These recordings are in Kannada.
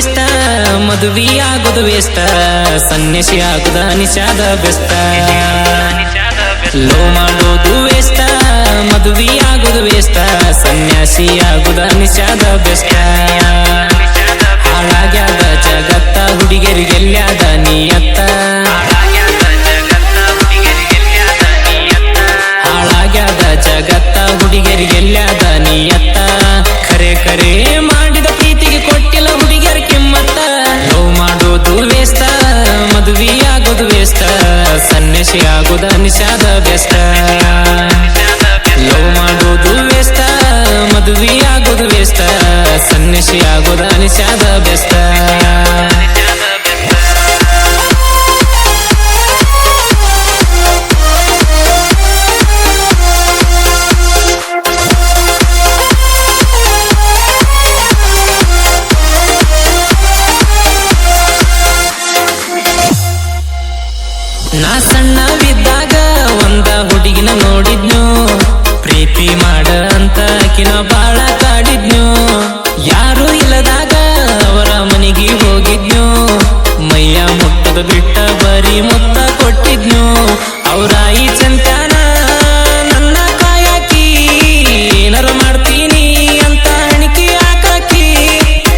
ವೇಷ್ಟ ಮದುವೆ ಆಗೋದು ವೇಷ್ಟ ಸನ್ಯಾಸಿ ಆಗೋದ ನಿಷಾದ ಬೆಸ್ಟ ಲವ್ ಮಾಡೋದು ವೇಷ್ಟ ಮದುವೆ ಆಗೋದು ವೇಷ್ಟ ಸನ್ಯಾಸಿ ಆಗೋದ ನಿಷಾದ ಬೆಸ್ಟ ಹಾಳಾಗ್ಯಾದ ಜಗತ್ತ ಹುಡುಗಿಯರಿಗೆಲ್ಯಾದ ನೀಯತ್ತ ಹಾಳಾಗ್ಯಾದ ಜಗತ್ತ ಹುಡುಗಿಯರಿಗೆಲ್ಯಾದ ನೀಯತ್ತ ಖರೆ ಖರೆ ಮಾಡಿದ ಪ್ರೀತಿಗೆ ಕೊಟ್ಟಿಲ್ಲ ಹುಡುಗಿಯರ ಕಿಮ್ಮತ್ತ ಲವ್ ಮಾಡೋದು ವೇಷ್ಟ ಮದುವೆ ಆಗೋದು ವೇಷ್ಟ ಸನ್ಯಾಸಿ ಆಗೋದ ನಿಷಾದ ಬೆಸ್ಟ ಲವ್ ಮಾಡೋದು ವೇಷ್ಟ ಮದುವೆ ಆಗೋದು ವೇಷ್ಟ ಸನ್ಯಾಸಿ ಆಗೋದ ನಿಷಾದ ಬೆಸ್ಟ ನಾ ಸಣ್ಣವಿದ್ದಾಗ ಒಂದ ಹುಡುಗಿನ ನೋಡಿದ್ನು ಪ್ರೀತಿ ಮಾಡ ಅಂತ ಆಕಿನ ಬಾಳ ಕಾಡಿದ್ನು ಯಾರು ಇಲ್ಲದಾಗ ಅವರ ಮನೆಗೆ ಹೋಗಿದ್ನು ಮೈಯ ಮುಟ್ಟದ ಬಿಟ್ಟ ಬರೀ ಮುತ್ತ ಕೊಟ್ಟಿದ್ನು ಅವರ ಈ ಚಂತಾನ ನನ್ನ ಕಾಯಾಕಿ ಏನಾರು ಮಾಡ್ತೀನಿ ಅಂತ ಹಣಿಕೆ ಹಾಕಾಕಿ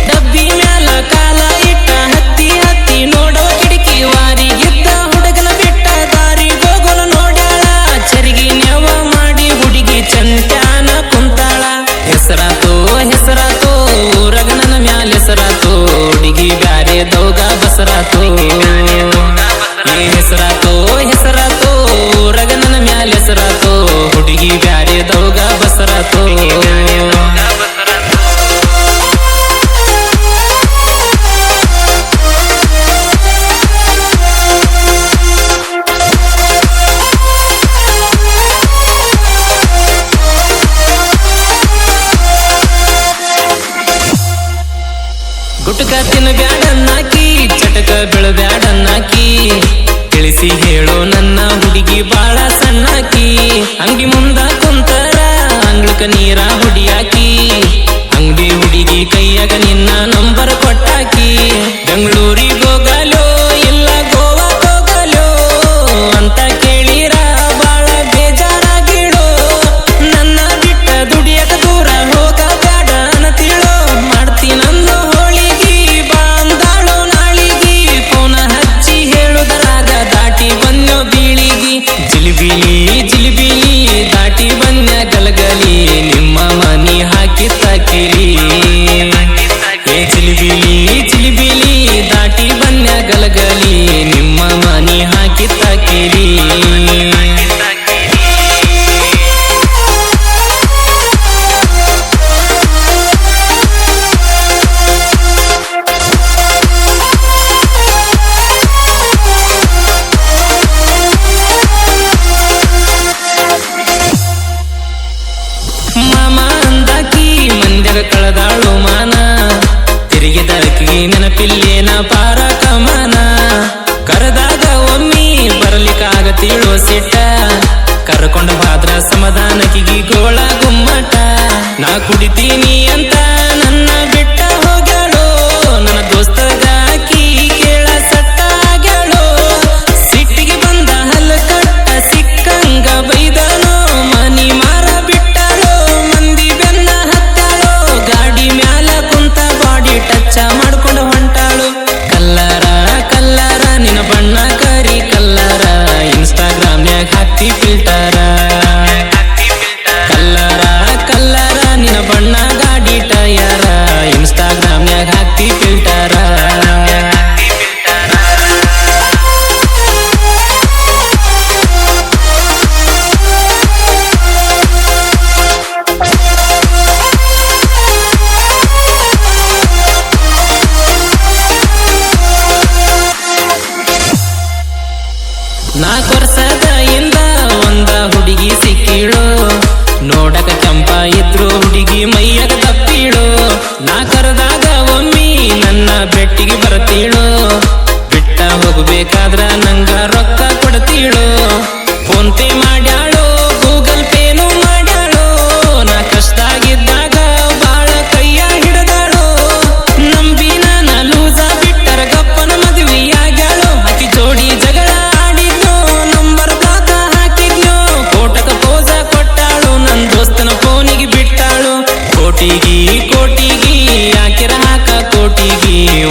ಡಬ್ಬಿ ಮ್ಯಾಲ ಕಾಲ ಇಟ್ಟ ಹತ್ತಿ ಹತ್ತಿ ನೋಡೋ ಕಿಟಕಿ ವಾರಿಗಿದ್ದ ಹುಡುಗನ ಬಿಟ್ಟ ದಾರಿ ಹೋಗೋನ ನೋಡ್ಯಾಳ ಚರಿಗೆ ನೆವ ಮಾಡಿ ಹುಡುಗಿ ಚಂತಾನ ಕುಂತಾಳ ಹೆಸರಾತೋ ಹೆಸರಾತೋ ರಗನನ ಮ್ಯಾಲ ಹೆಸರಾತೋ ಹುಡುಗಿ ಬ್ಯಾರೆ ದೌಗ ಬಸರಾತೋ ಹೆಸರಾತೋ ಹೆಸರಾತೋ ರಗನನ ಮ್ಯಾಲ ಹೆಸರಾತೋ ಹುಡುಗಿ ಬ್ಯಾರೆ ದೌಗ ಬಸರಾತೋ ಗುಟಕ ತಿನ್ನ ಬ್ಯಾಡನ್ನಾಕಿ ಚಟಕ ಬೀಳಬ್ಯಾಡನ್ನಾಕಿ ತಿಳಿಸಿ ಹೇಳೋ ನನ್ನ ಹುಡುಗಿ ಬಾಳ ಸಣ್ಣಾಕಿ ಅಂಗಿ ಮುಂದ ಕುಂತರ ಅಂಗ್ಳಕ ನೀರ ಹುಡಿಯಾಕಿ ಅಂಗಡಿ ಹುಡುಗಿ ಕೈಯಾಗ ನಿನ್ನ ನಂಬರ್ ಕೊಟ್ಟಾಕಿ ಬೆಂಗಳೂರಿಗೆ ಹೋಗಲೋ ಇಲ್ಲ ಗೋವಾಕ್ ಹೋಗಲೋ ಅಂತ ಕೇಳಿರ ಬಾಳ ಬೇಜಾರಾಗಿಳೋ ನನ್ನ ಬಿಟ್ಟ ದುಡಿಯಕ ದೂರ ಹೋಗಬ್ಯಾಡ ಅನ್ನತಿಳೋ ಮಾಡ್ತೀನಂದು ಹೋಳಿಗಿ ಬಾಂದಾಳೋ ನಾಳಿಗಿ ಪೋನ ಹಚ್ಚಿ ಹೇಳುದರಾಗ ದಾಟಿ ಬನ್ನೋ ಬೀಳಿಗಿ ಜಿಲಿಬಿಲಿ ಜಿಲಿಬಿಲಿ ದಾಟಿ ಬನ್ನ ಗಲಗಲಿ ನಿಮ್ಮ ಮನಿ ಹಾಕಿತ್ತ ಕಿಲಿ ಏ ಜಿಲಿಬಿಲಿ ಜಿಲಿಬಿಲಿ ದಾಟಿ ಬನ್ನ ಗಲಗಲಿ ನಿಮ್ಮ ಮನಿ ಹಾಕಿತ್ತ ಕಿಲಿ ಮಾಮ ಅಂದಾಕಿ ಮಂದ್ಯಾಗ ಕಳೆದಾಳು ಮಾನ ತಿರುಗಿದಕಿ ನೆನಪಿಲ್ಲೇನ ಪಾರ ಕಮಾನ ಕರೆದಾಗ ಒಮ್ಮಿ ಬರಲಿಕ್ಕಾಗತೀಳೋ ಸಿಟ್ಟ ಕರ್ಕೊಂಡ ಬಾದ್ರ ಸಮಾಧಾನಕಿಗಿ ಗೋಳ ಗುಮ್ಮಟ ನಾ ಕುಡಿತೀನಿ ಅಂತ ನನ್ನ ಬಿಟ್ಟ ಹೋಗ್ಯಾಳೋ ನನ್ನ ದೋಸ್ತಗಾಕಿ ಕೇಳ ಸಟ್ಟ ಆಗ್ಯಾಳೋ ಸಿಟ್ಟಿಗೆ ಬಂದ ಹಲ್ಲ ಕಟ್ಟ ಸಿಕ್ಕಂಗ ಬೈದನೋ ಮನಿ ಮಾರ ಬಿಟ್ಟಾಳೋ ಮಂದಿ ಬೆನ್ನ ಹತ್ತಾಳೋ ಗಾಡಿ ಮ್ಯಾಲ ಕುಂತ ಬಾಡಿ ಟಚ್ ಮಾಡ್ಕೊಂಡು ಹೊಂಟಾಳು ಕಲ್ಲರ ಕಲ್ಲರ ನಿನ್ನ ಬಣ್ಣ ಕರಿ ಕಲ್ಲರ ಇನ್ಸ್ಟಾಗ್ರಾಮ್ನ್ಯಾಗ ಹಾಕಿ ಫಿಲ್ಟರ ಕಲ್ಲರ ಕಲ್ಲರ ನಿನ್ನ ಬಣ್ಣ ಗಾಡಿ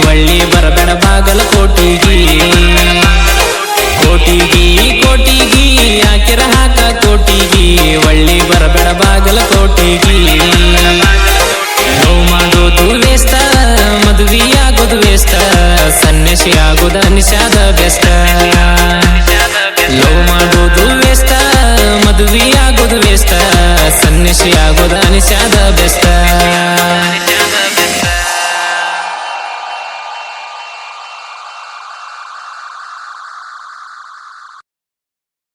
ಒಳ್ಳಿ ಬರಬೇಡ ಬಾಗಲಕೋಟಿಗಿ ಕೋಟಿಗಿ ಕೋಟಿಗಿ ಹಾಕಿರ ಹಾಕ ಕೋಟಿಗಿ ಒಳ್ಳಿ ಬರಬೇಡ ಬಾಗಲಕೋಟಿಗಿ ಲವ್ ಮಾಡೋದು ವೇಸ್ತ ಮದುವೆ ಆಗೋದು ವೇಸ್ತ ಸನ್ಯಾಸಿ ಆಗೋದ ನಿಷಾದ ಬೆಸ್ಟ್ ಲವ್ ಮಾಡೋದು ವೇಸ್ತ ಮದುವೆ ಆಗೋದು ವೇಸ್ತ ಸನ್ಯಾಸಿ ಆಗೋದ ನಿಷಾದ ಬೆಸ್ಟ್